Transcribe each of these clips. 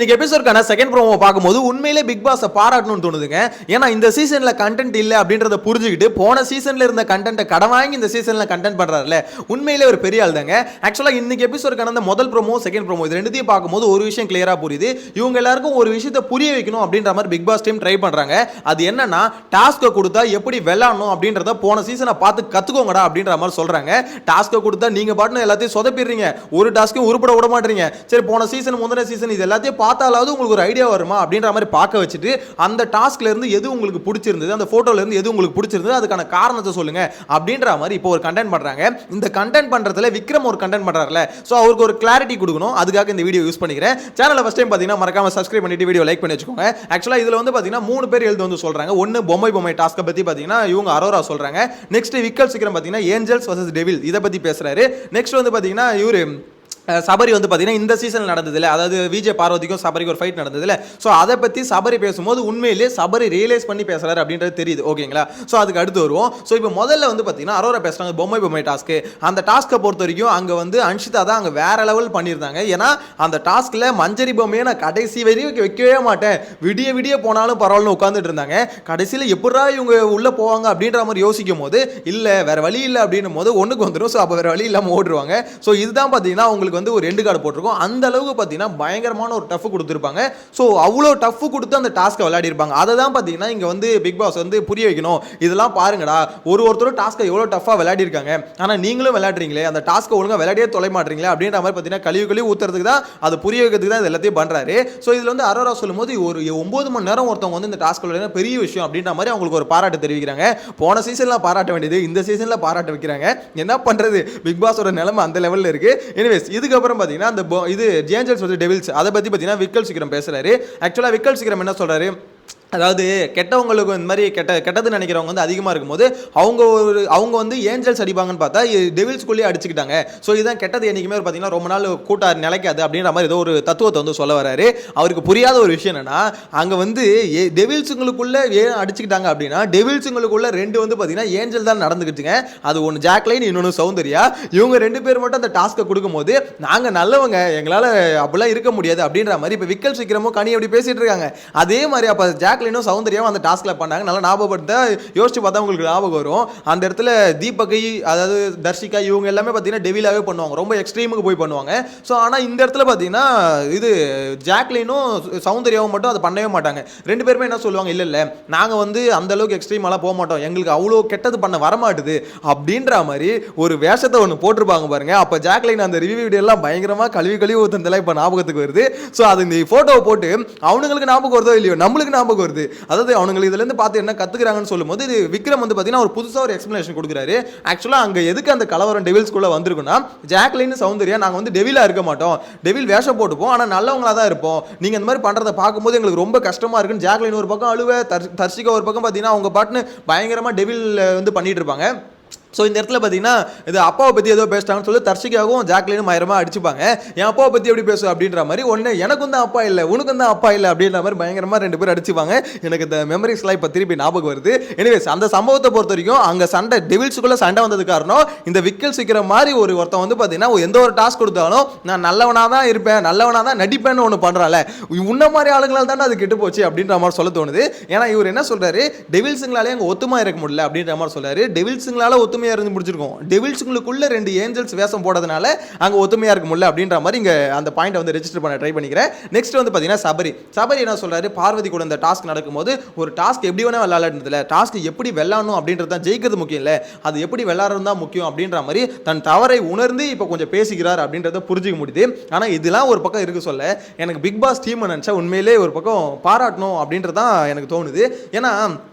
இன்னைக்கு எபிசோட்கான second promo பார்க்கும்போது உண்மையிலே பிக் பாஸை பாராட்டணும்னு தோணுதுங்க. ஏன்னா இந்த சீசன்ல கண்டென்ட் இல்லை அப்படின்றத புரிஞ்சுக்கிட்டு போன சீசன்ல இருந்த கண்டென்ட்டை கடன் வாங்கி இந்த சீசன்ல கண்டென்ட் பண்றாருல, உண்மையிலே ஒரு பெரிய ஆள் தாங்க. ஆக்சுவலா இன்னைக்கு எபிசோட்கான அந்த முதல் ப்ரோமோ செகண்ட் ப்ரோமோ இது ரெண்டுத்தையும் பார்க்கும்போது ஒரு விஷயம் கிளியரா புரியுது. இவங்க எல்லாருக்கும் ஒரு விஷயத்தை புரிய வைக்கணும் அப்படின்ற மாதிரி பிக் பாஸ் டீம் ட்ரை பண்றாங்க. அது என்னன்னா டாஸ்க்கை கொடுத்தா எப்படி விளையாடணும் அப்படின்றத போன சீசனை பார்த்து கத்துக்கோங்கடா அப்படின்ற மாதிரி சொல்றாங்க. டாஸ்க்கை கொடுத்தா நீங்க பாட்டுன்னு எல்லாத்தையும் சொதப்பிடுறீங்க, ஒரு டாஸ்க்கும் உருப்பட விட மாட்டீங்க. சரி போன சீசன் முந்தின சீசன் இது எல்லாத்தையும் பார்த்தாலாவது உங்களுக்கு ஒரு ஐடியா வருமா அப்படின்ற மாதிரி பார்க்க வச்சுட்டு அந்த டாஸ்க்ல இருந்து எது உங்களுக்கு பிடிச்சிருந்தது, அந்த போட்டோல இருந்து எது உங்களுக்கு பிடிச்சிருந்தது, அதுக்கான காரணத்தை சொல்லுங்க அப்படின்ற மாதிரி இப்போ ஒரு கண்டென்ட் பண்றாங்க. இந்த கண்டென்ட் பண்றதுல விக்ரம் ஒரு கண்டென்ட் பண்றாருல, சோ அவருக்கு ஒரு கிளாரிட்டி கொடுக்கணும். அதுக்காக இந்த வீடியோ யூஸ் பண்ணிக்கிறேன். சேனலை ஃபர்ஸ்ட் டைம் பாத்தீங்கன்னா மறக்காம சப்ஸ்கிரைப் பண்ணிட்டு வீடியோ லைக் பண்ணி வச்சுக்கோங்க. ஆக்சுவலா இதுல வந்து பாத்தீங்கன்னா 3 பேர் எழுந்து வந்து சொல்றாங்க. ஒன்னு பொம்மை டாஸ்க்கை பத்தி பாத்தீங்கன்னா இவங்க அரோரா சொல்றாங்க. நெக்ஸ்ட் விக்கல் சீக்கிரம் பாத்தீங்கன்னா ஏஞ்சல்ஸ் வர்சஸ் டெவில் இதை பத்தி பேசுறாரு. நெக்ஸ்ட் வந்து பாத்தீங்கன்னா இவரு சபரி வந்து பார்த்தீங்கன்னா இந்த சீசனில் நடந்ததில்ல, அதாவது விஜய் பார்வதிக்கும் சபரிக்கும் ஒரு ஃபைட் நடந்ததில்ல, ஸோ அதை பற்றி சபரி பேசும்போது உண்மையிலே சபரி ரியலைஸ் பண்ணி பேசுறாரு அப்படின்றது தெரியுது. ஓகேங்களா? ஸோ அதுக்கு அடுத்து வருவோம். ஸோ இப்போ முதல்ல வந்து பார்த்தீங்கன்னா அரோரா பேசுறாங்க பொம்மை டாஸ்க்கு. அந்த டாஸ்க்கை பொறுத்த வரைக்கும் அங்கே வந்து அன்ஷிதா தான் அங்கே வேற லெவல் பண்ணியிருந்தாங்க. ஏன்னா அந்த டாஸ்கில் மஞ்சரி பொம்மையை நான் கடைசி வரையும் வைக்கவே மாட்டேன், விடிய போனாலும் பரவாயில்லன்னு உட்காந்துட்டு இருந்தாங்க. கடைசியில் எப்படா இவங்க உள்ளே போவாங்க அப்படின்ற மாதிரி யோசிக்கும் போது இல்லை வேற வழி இல்லை அப்படின்னும் போது ஒன்றுக்கு வந்துடும். ஸோ அப்போ வேற வழி இல்லாமல் ஓடுவாங்க. ஸோ இதுதான் பார்த்தீங்கன்னா அவங்களுக்கு வந்து ஒரு எண்டு கார்டு போட்டிருக்கோம். அந்த அளவுக்கு பார்த்தீங்கன்னா பயங்கரமான ஒரு டஃப் கொடுத்துருப்பாங்க. ஸோ அவ்வளோ டஃப் கொடுத்து அந்த டாஸ்க்கை விளையாடி இருப்பாங்க. அதை தான் பார்த்தீங்கன்னா இங்கே வந்து பிக் பாஸ் வந்து புரிய வைக்கணும். இதெல்லாம் பாருங்கடா, ஒருத்தரும் டாஸ்க்கை எவ்வளோ டஃபாக விளையாடி இருக்காங்க, ஆனால் நீங்களும் விளையாடுறீங்களே, அந்த டாஸ்க்கை ஒழுங்காக விளையாடியே தொலை மாட்டீங்களே அப்படின்ற மாதிரி பார்த்தீங்கன்னா கழிவு ஊற்றுறதுக்கு தான், அது புரிய வைக்கிறதுக்கு தான் இது எல்லாத்தையும் பண்ணுறாரு. ஸோ இதில் வந்து அரோரா சொல்லும்போது ஒரு 9 மணி நேரம் ஒருத்தவங்க வந்து இந்த டாஸ்க் விளையாட பெரிய விஷயம் அப்படின்ற மாதிரி அவங்களுக்கு ஒரு பாராட்டு தெரிவிக்கிறாங்க. போன சீசன்லாம் பாராட்ட வேண்டியது இந்த சீசனில் பாராட்ட வைக்கிறாங்க. என்ன பண்ணுறது, பிக் பாஸோட நிலைமை அந்த லெவலில் இருக்குது. எனிவேஸ் இதுக்கப்புறம் பார்த்தீங்கன்னா அந்த இது ஏஞ்சல்ஸ் வந்து டெவில்ஸ் அதை பற்றி பார்த்தீங்கன்னா விக்கல் சீக்கிரம் பேசுறாரு. ஆக்சுவலாக விக்கல் சீக்கிரம் என்ன சொல்றாரு, அதாவது கெட்டவங்களுக்கு இந்த மாதிரி கெட்டது நினைக்கிறவங்க வந்து அதிகமாக இருக்கும்போது அவங்க வந்து ஏஞ்சல்ஸ் அடிப்பாங்கன்னு பார்த்தா டெவில்ஸ்குள்ளேயே அடிச்சுக்கிட்டாங்க. ஸோ இதுதான் கெட்டது என்றைக்குமே பார்த்தீங்கன்னா ரொம்ப நாள் கூட்டா நிலைக்காது அப்படின்ற மாதிரி ஏதோ ஒரு தத்துவத்தை வந்து சொல்ல வராரு. அவருக்கு புரியாத ஒரு விஷயம் என்னன்னா, அங்கே வந்து டெவில்ஸுங்களுக்குள்ள ஏன் அடிச்சுக்கிட்டாங்க அப்படின்னா டெவில்ஸுங்களுக்குள்ள 2 வந்து பார்த்தீங்கன்னா ஏஞ்சல் தான் நடந்துக்கிட்டுங்க. அது ஒன்று ஜாக்லைன், இன்னொன்று சௌந்தர்யா. இவங்க 2 பேர் மட்டும் அந்த டாஸ்க்கை கொடுக்கும்போது நாங்கள் நல்லவங்க, எங்களால் அப்படிலாம் இருக்க முடியாது அப்படின்ற மாதிரி இப்போ விக்கல் சீக்கிரமும் கனி அப்படி பேசிட்டு இருக்காங்க. அதே மாதிரி அப்போ ஜாக்லினும் சௌந்தர்யாவும் அந்த டாஸ்க்ல பண்ணாங்க. நல்லா ஞாபகப்படுத்த யோசிச்சு பார்த்தா உங்களுக்கு ஞாபகம் வரும். அந்த இடத்துல தீபகை, அதாவது தர்ஷிகா, இவங்க எல்லாமே பார்த்தீங்கன்னா டெவிலாவே பண்ணுவாங்க, ரொம்ப எக்ஸ்ட்ரீமுக்கு போய் பண்ணுவாங்க. ஸோ ஆனால் இந்த இடத்துல பார்த்தீங்கன்னா இது ஜாக்லினும் சௌந்தர்யாவும் மட்டும் அதை பண்ணவே மாட்டாங்க. 2 பேருமே என்ன சொல்லுவாங்க, இல்லை நாங்கள் வந்து அந்த அளவுக்கு எக்ஸ்ட்ரீமெல்லாம் போக மாட்டோம், எங்களுக்கு அவ்வளோ கெட்டது பண்ண வரமாட்டுது அப்படின்ற மாதிரி ஒரு வேஷத்தை ஒன்று போட்டிருப்பாங்க பாருங்க. அப்போ ஜாக்லின் அந்த ரிவ்யூ வீடியோ எல்லாம் பயங்கரமாக கழுவி ஊற்றுறதுலாம் இப்போ ஞாபகத்துக்கு வருது. ஸோ அது இந்த ஃபோட்டோவை போட்டு அவனுங்களுக்கு ஞாபகம் வருதோ இல்லையோ நம்மளுக்கு ஞாபகம் வருது. அதாவது அவங்களுக்கு இதுல இருந்து பார்த்து என்ன கத்துக்கிறாங்கன்னு சொல்லும்போது இது விக்ரம் வந்து பாத்தீங்கன்னா ஒரு புதுசா ஒரு எக்ஸ்பிளனேஷன் கொடுக்குறாரு. ஆக்சுவலா அங்க எதுக்கு அந்த கலவரம் டெவில்ஸ்குள்ள வந்திருக்குன்னா, ஜாக்லின் சௌந்தர்யா நாங்க வந்து டெவிலா இருக்க மாட்டோம், டெவில் வேஷம் போட்டுப்போம், ஆனா நல்லவங்களா தான் இருப்போம், நீங்க இந்த மாதிரி பண்றதை பார்க்கும்போது எங்களுக்கு ரொம்ப கஷ்டமா இருக்குன்னு ஜாக்லின் ஒரு பக்கம் அழுவ, தர்ஷிகா ஒரு பக்கம் பாத்தீங்கன்னா அவங்க பாட்டுன்னு பயங்கரமா டெவில் வந்து பண்ணிட்டு இருப்பாங்க. ஸோ இந்த இடத்துல பார்த்தீங்கன்னா இது அப்பாவை பற்றி ஏதோ பேசிட்டாங்கன்னு சொல்லி தர்ஷிகாவும் ஜாக்லினும் பயங்கரமாக அடிச்சுப்பாங்க. என் அப்பாவை பற்றி எப்படி பேசுவோம் அப்படின்ற மாதிரி, ஒன்று எனக்கும் தான் அப்பா இல்லை உனக்கும் தான் அப்பா இல்லை அப்படின்ற மாதிரி பயங்கரமாக 2 பேர் அடிச்சுப்பாங்க. எனக்கு இந்த மெமரிஸ்லாம் இப்போ திருப்பி ஞாபகம் வருது. எனிவேஸ் அந்த சம்பவத்தை பொறுத்த வரைக்கும் அங்கே சண்டை டெவில்ஸுக்குள்ளே சண்டை வந்தது காரணம் இந்த விக்கல் சீக்கிர மாதிரி ஒருத்தன் வந்து பார்த்தீங்கன்னா எந்த ஒரு டாஸ்க் கொடுத்தாலும் நான் நல்லவனாக தான் இருப்பேன், நல்லவனாக தான் நடிப்பேன்னு ஒன்று பண்ணுறாள், உன்ன மாதிரி ஆளுங்களால் தானே அது கெட்டு போச்சு அப்படின்ற மாதிரி சொல்ல தோணுது. ஏன்னா இவர் என்ன சொல்கிறாரு, டெவில்ஸுங்களாலே அங்கே ஒத்துமா இருக்க முடியல அப்படின்ற மாதிரி சொல்கிறாரு. டெவில்ஸுங்களால ஒத்துமையா இருந்து முடிச்சிருக்கோம், டெவில்ஸுங்களுக்குள்ள 2 ஏஞ்சல்ஸ் வேஷம் போடுறதுனால அங்க ஒத்துமையா இருக்க முடியல அப்படின்ற மாதிரி இங்க அந்த பாயிண்ட் வந்து ரெஜிஸ்டர் பண்ண ட்ரை பண்ணிக்கிறேன். நெக்ஸ்ட் வந்து பாத்தீங்கன்னா சபரி என்ன சொல்றாரு, பார்வதி கூட இந்த டாஸ்க் நடக்கும்போது ஒரு டாஸ்க் எப்படி வேணா விளையாடுறதுல டாஸ்க் எப்படி வெல்லணும் அப்படின்றது தான் ஜெயிக்கிறது முக்கியம் இல்லை, அது எப்படி விளையாடுறது தான் முக்கியம் அப்படின்ற மாதிரி தன் தவறை உணர்ந்து இப்போ கொஞ்சம் பேசிக்கிறார் அப்படின்றத புரிஞ்சுக்க முடியுது. ஆனா இதெல்லாம் ஒரு பக்கம் இருக்கு சொல்ல, எனக்கு பிக் பாஸ் டீம் நினைச்சா உண்மையிலே ஒரு பக்கம் பாராட்டணும் அப்படின்றதான் எனக்கு தோணுது. ஏன்னா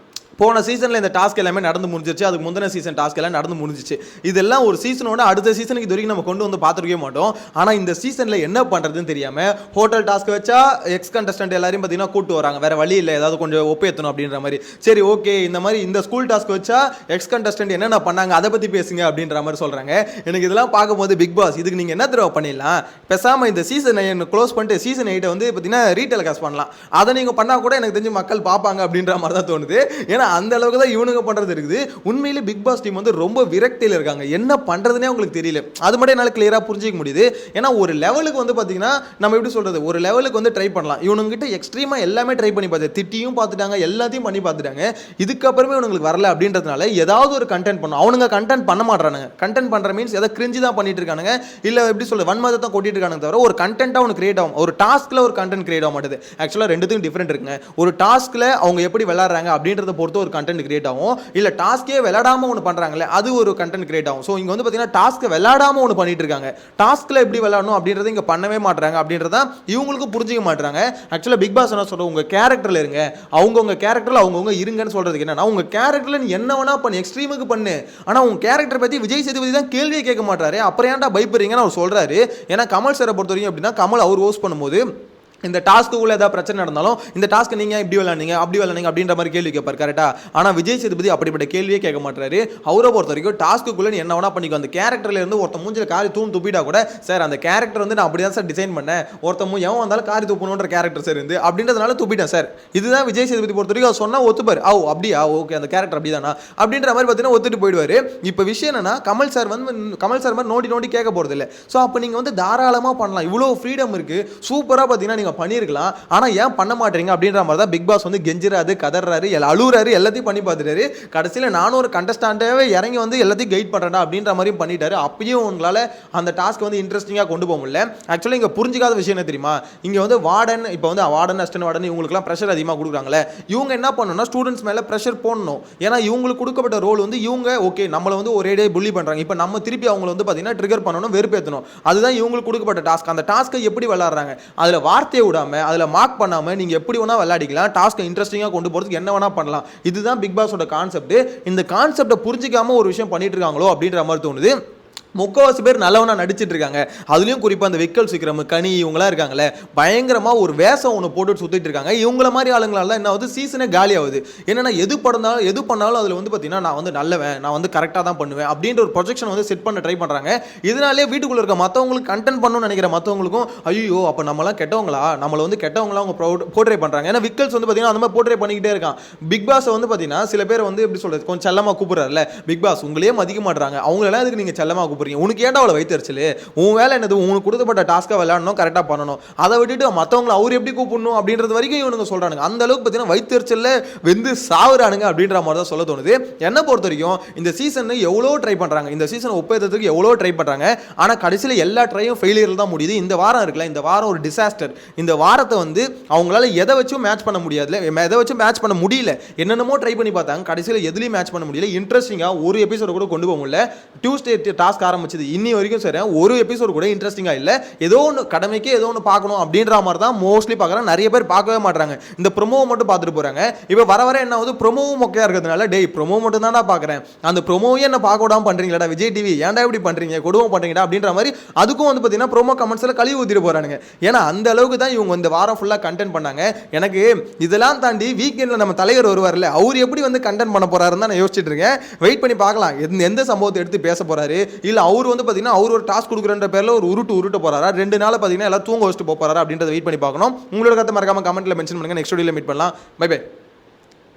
போன சீசனில் இந்த டாஸ்க் எல்லாமே நடந்து முடிஞ்சிருச்சு, அதுக்கு முந்தின சீசன் டாஸ்க் எல்லாம் நடந்து முடிஞ்சிச்சு. இதெல்லாம் ஒரு சீசனோட அடுத்த சீசனுக்கு இது வரைக்கும் நம்ம கொண்டு வந்து பார்த்துருக்கவே மாட்டோம். ஆனால் இந்த சீசனில் என்ன பண்ணுறதுன்னு தெரியாமல் ஹோட்டல் டாஸ்க் வச்சா எக்ஸ் கண்டஸ்டன்ட் எல்லாரையும் பார்த்தீங்கன்னா கூட்டு வராங்க, வேற வழி இல்லை ஏதாவது கொஞ்சம் ஒப்பேற்றணும் அப்படின்ற மாதிரி. சரி ஓகே, இந்த மாதிரி இந்த ஸ்கூல் டாஸ்க் வச்சா எக்ஸ் கண்டஸ்டன்ட் என்னென்ன பண்ணாங்க அதை பற்றி பேசுங்க அப்படின்ற மாதிரி சொல்கிறாங்க. எனக்கு இதெல்லாம் பார்க்கும்போது பிக் பாஸ் இதுக்கு நீங்கள் என்ன தடவை பண்ணிடலாம், பேசாமல் இந்த சீசன் 9 க்ளோஸ் பண்ணிட்டு சீசன் 8 வந்து பார்த்தீங்கன்னா ரீடெலிகாஸ்ட் பண்ணலாம். அதை நீங்கள் பண்ணால் கூட எனக்கு தெரிஞ்சு மக்கள் பார்ப்பாங்க அப்படின்ற மாதிரி தான் தோணுது. ஏன்னா அந்த அளவுக்கு தான் இவனுங்க பண்றது இருக்குது. உண்மையிலே பிக் பாஸ் டீம் வந்து ரொம்ப விரக்தியில் இருக்காங்க. என்ன பண்றதுனே உங்களுக்கு தெரியல. அது மட்டும் என்னால கிளியரா புரிஞ்சிக்க முடியுது. ஏன்னா ஒரு லெவலுக்கு வந்து பாத்தீங்கன்னா நம்ம எப்படி சொல்றது, ஒரு லெவலுக்கு வந்து ட்ரை பண்ணலாம். இவனுங்க கிட்ட எக்ஸ்ட்ரீமா எல்லாமே ட்ரை பண்ணி பார்த்து திட்டியும் பார்த்துட்டாங்க, எல்லாத்தையும் பண்ணி பார்த்துட்டாங்க. இதுக்கப்புறமே இவனுங்களுக்கு வரல அப்படின்றதுனால ஏதாவது ஒரு கண்டென்ட் பண்ணும். அவனுங்க கண்டென்ட் பண்ண மாட்டானுங்க. கண்டென்ட் பண்ற மீன்ஸ் ஏதாவது கிரிஞ்சி தான் பண்ணிட்டு இருக்கானுங்க, இல்ல எப்படி சொல்றது வன்மத்தை தான் கொட்டிட்டு இருக்கானுங்க தவிர ஒரு கண்டென்ட்டா ஒன்று கிரியேட் ஆகும். ஒரு டாஸ்க்ல ஒரு கண்டென்ட் கிரியேட் ஆக மாட்டேது. ஆக்சுவலா ரெண்டுத்துக்கும் டிஃபரெண்ட் இருக்குங்க. ஒரு டாஸ்க்ல அவங்க எப்படி விளையாடுறாங்க அப்படின்றத பொறுத்து ஒரு கண்டென்ட் கிரியேட் ஆகும். இல்ல டாஸ்கே விளையாடாம ஒன்று பண்றாங்களே அது ஒரு கண்டென்ட் கிரியேட் ஆகும். ஸோ இங்க வந்து பாத்தீங்கன்னா டாஸ்க் விளையாடாம ஒன்று பண்ணிட்டு இருக்காங்க. டாஸ்க்ல எப்படி விளையாடணும் அப்படின்றத இங்க பண்ணவே மாட்டாங்க. அப்படின்றத இவங்களுக்கு புரிஞ்சிக்க மாட்டாங்க. ஆக்சுவலா பிக் பாஸ் என்ன சொல்ற, உங்க கேரக்டர்ல இருங்க, அவங்கவுங்க கேரக்டர்ல அவங்கவுங்க இருங்கன்னு சொல்றதுக்கு என்னன்னா, உங்க கேரக்டர்ல நீ என்ன வேணா பண்ணு, எக்ஸ்ட்ரீமுக்கு பண்ணு, ஆனா உங்க கேரக்டர் பத்தி விஜய் சேதுபதி தான் கேள்வியே கேட்க மாட்டாரு. அப்புறம் ஏன்டா பயப்படுறீங்கன்னு அவர் சொல்றாரு. ஏன்னா கமல் சாரை பொறுத்த வரைக்கும் அப்படின்னா, கமல் அவர் ஹோஸ்ட் பண்ணும்போது இந்த டாஸ்க்குள்ள ஏதாவது பிரச்சனை நடந்தாலும் இந்த டாஸ்க் நீங்க இப்படி விளையாடுங்க அப்படி விளையாடுங்க அப்படின்ற மாதிரி கேள்வி கேட்பார். கரெக்டா? ஆனா விஜய் சேதுபதி அப்படிப்பட்ட கேள்வியே கேட்க மாட்டாரு. அவரை பொறுத்த வரைக்கும் டாஸ்க்குள்ள நீ என்ன வேணா பண்ணிக்கோ, அந்த கேரக்டர்ல இருந்து ஒருத்த மூஞ்சில காரி தூண் துப்பிட்டா கூட சார் அந்த கேரக்டர் வந்து நான் அப்படிதான் சார் டிசைன் பண்ணேன், ஒருத்த எவன் வந்தாலும் காரி துப்பணுன்ற கேரக்டர் சார் இருந்து அப்படின்றதுனால துப்பிட்டேன் சார். இதுதான் விஜய் சேதுபதி பொறுத்த வரைக்கும் அவர் சொன்னா ஒத்துப்பாரு. ஓ அப்படியா, ஓகே அந்த கேரக்டர் அப்படிதானா அப்படின்ற மாதிரி பார்த்தீங்கன்னா ஒத்துட்டு போயிடுவாரு. இப்போ விஷயம் என்னன்னா, கமல் சார் மாதிரி நோண்டி நோண்டி கேட்க போறது இல்லை. ஸோ அப்போ நீங்க வந்து தாராளமா பண்ணலாம், இவ்வளோ ஃப்ரீடம் இருக்கு, சூப்பரா பார்த்தீங்கன்னா நீங்க பண்ணிருக்கலாம். ஆனா ஏன் பண்ண மாட்டீங்க அப்படின்ற மாதிரி தான் பிக் பாஸ் வந்து கெஞ்சிராரு, கதறாரு, அழுறாரு, எல்லாத்தையும் பண்ணி பார்த்துட்டாரு. கடைசியில் நானும் ஒரு கண்டஸ்டாண்டாவே இறங்கி வந்து எல்லாத்தையும் கைட் பண்றேன்டா அப்படின்ற மாதிரியும் பண்ணிட்டாரு. அப்பயும் உங்களால அந்த டாஸ்க் வந்து இன்ட்ரெஸ்டிங்கா கொண்டு போக முடியல. ஆக்சுவலி இங்க புரிஞ்சிக்காத விஷயம் என்ன தெரியுமா, இங்க வந்து வார்டன், இப்போ வந்து வார்டன் அசிஸ்டன்ட் வார்டன் இவங்களுக்குலாம் ப்ரெஷர் அதிகமாக கொடுக்குறாங்களே, இவங்க என்ன பண்ணணும்னா ஸ்டூடெண்ட்ஸ் மேல ப்ரெஷர் போடணும். ஏன்னா இவங்களுக்கு கொடுக்கப்பட்ட ரோல் வந்து இவங்க ஓகே நம்மளை வந்து ஒரேடியே புள்ளி பண்றாங்க, இப்போ நம்ம திருப்பி அவங்களை வந்து பார்த்தீங்கன்னா ட்ரிகர் பண்ணணும், வெறுப்பேற்றணும். அதுதான் இவங்களுக்கு கொடுக்கப்பட்ட டாஸ்க். அந்த டாஸ்க்கை எப்படி விளையாடுறாங்க, அதில் வார்த்தையை விடாம அதில் மார்க் பண்ணாம நீங்க எப்படி வேணா விளையாடிக்கலாம், டாஸ்க்கை இன்ட்ரெஸ்டிங்கா கொண்டு போறதுக்கு என்ன வேணா பண்ணலாம். இதுதான் பிக் பாஸோட கான்செப்ட். இந்த கான்செப்டை புரிஞ்சிக்காம ஒரு விஷயம் பண்ணிட்டு இருக்காங்களோ அப்படின்ற மாதிரி தோணுது. முக்கால்வாசி பேர் நல்லவனா நடிச்சிட்டு இருக்காங்க. அதுலயும் குறிப்பா அந்த விக்கல் விக்ரம், கனி இவங்கலாம் இருக்காங்களே, பயங்கரமா ஒரு வேஷம் ஒன்று போட்டு சுத்திட்டு இருக்காங்க. இவங்கள மாதிரி ஆளுங்களால என்ன ஆகுது, சீசனே காலி ஆகுது. என்னன்னா எது பண்ணாலும் அதுல வந்து பாத்தீங்கன்னா நான் வந்து நல்லவன், நான் வந்து கரெக்டா தான் பண்ணுவேன் அப்படின்ற ஒரு ப்ரொஜெக்ஷன் வந்து செட் பண்ண ட்ரை பண்றாங்க. இதனாலே வீட்டுக்குள்ள இருக்க மற்றவங்களுக்கு கண்டென்ட் பண்ணணும்னு நினைக்கிற மற்றவங்களுக்கும் ஐயோ அப்ப நம்மளாம் கெட்டவங்களா, நம்மள வந்து கெட்டவங்களா அவங்க போர்ட்ரே பண்றாங்க. ஏன்னா விக்கல்ஸ் வந்து பாத்தீங்கன்னா அந்த மாதிரி போர்ட்ரே பண்ணிக்கிட்டே இருக்கான். பிக் பாஸ் வந்து பாத்தீங்கன்னா சில பேர் வந்து எப்படி சொல்றது, கொஞ்சம் செல்லமா கூப்பிடுறாருல பிக் பாஸ், உங்களையே மதிக்க மாட்டாங்க, அவங்களெல்லாம் எதுக்கு நீங்க செல்லமா கூப்பிடுறீங்க, உனக்கு ஏன்டா அவளை வைத்தறிச்சல், உன் வேலை என்னது, உனக்கு கொடுக்கப்பட்ட டாஸ்க்கை விளையாடணும், கரெக்டாக பண்ணணும், அதை விட்டுட்டு மற்றவங்களை அவர் எப்படி கூப்பிடணும் அப்படின்றது வரைக்கும் இவனுங்க சொல்றானுங்க. அந்த அளவுக்கு பார்த்தீங்கன்னா வைத்தறிச்சல்ல வெந்து சாவுறானுங்க அப்படின்ற மாதிரி தான் சொல்ல தோணுது. என்ன பொறுத்த வரைக்கும் இந்த சீசன் எவ்வளோ ட்ரை பண்றாங்க, இந்த சீசன் ஒப்பேற்றதுக்கு எவ்வளோ ட்ரை பண்றாங்க, ஆனால் கடைசியில் எல்லா ட்ரையும் ஃபெயிலியர் தான் முடியுது. இந்த வாரம் இருக்குல்ல, இந்த வாரம் ஒரு டிசாஸ்டர். இந்த வாரத்தை வந்து அவங்களால எதை வச்சும் மேட்ச் பண்ண முடியாதுல, எதை வச்சும் மேட்ச் பண்ண முடியல. என்னென்னமோ ட்ரை பண்ணி பார்த்தாங்க, கடைசியில் எதுலையும் மேட்ச் பண்ண முடியல. இன்ட்ரெஸ்டிங்காக ஒரு எபிசோட கூட கொண்டு போக முடியல. டியூஸ்டே டாஸ்க் ஆரம்பிச்சது இன்னி வரைக்கும் சரி ஒரு எபிசோட் கூட இன்ட்ரெஸ்டிங்கா இல்ல. ஏதோ ஒன்று கடமைக்கு ஏதோ ஒன்று பார்க்கணும் அப்படின்ற மாதிரி தான் மோஸ்ட்லி பார்க்குறாங்க. நிறைய பேர் பார்க்கவே மாட்டாங்க, இந்த ப்ரோமோ மட்டும் பார்த்துட்டு போறாங்க. இப்போ வர வர என்ன ஆகுது, ப்ரோமோவும் மொக்கையா இருக்கிறதுனால டேய் ப்ரோமோ மட்டும் தான்டா பார்க்குறேன், அந்த ப்ரோமோவே என்ன பார்க்க விடாம பண்றீங்களா விஜய் டிவி, ஏன்டா இப்படி பண்றீங்க, கொடுமை பண்றீங்கடா அப்படின்ற மாதிரி அதுக்கும் வந்து பார்த்தீங்கன்னா ப்ரோமோ கமெண்ட்ஸ்ல கழுவி ஊத்திட்டு போறானுங்க. ஏன்னா அந்த அளவுக்கு தான் இவங்க இந்த வாரம் ஃபுல்லாக கண்டென்ட் பண்ணாங்க. எனக்கு இதெல்லாம் தாண்டி வீக்கெண்டில் நம்ம தலைவர் வருவார்ல, அவர் எப்படி வந்து கண்டென்ட் பண்ண போறாருன்னு தான் நான் யோசிச்சுட்டு இருக்கேன். வெயிட் பண்ணி பார்க்கலாம் எந்த சம்பவத்தை எடுத்து பேச போறாரு. இல்லை அவர் வந்து பார்த்தீங்கன்னா அவர் ஒரு டாஸ்க் கொடுக்குறன்ற பேர்ல ஒரு உருட்டு போறாரா, 2 நாள் பார்த்தீங்கன்னா எல்லாம் தூங்க வச்சுட்டு போறாரா அப்படின்றத வெயிட் பண்ணி பார்க்கணும். உங்களோட கருத்தை மறக்காம கமெண்ட்ல மென்ஷன் பண்ணுங்க. நெக்ஸ்ட் வீடியோல மீட் பண்ணலாம். Bye by.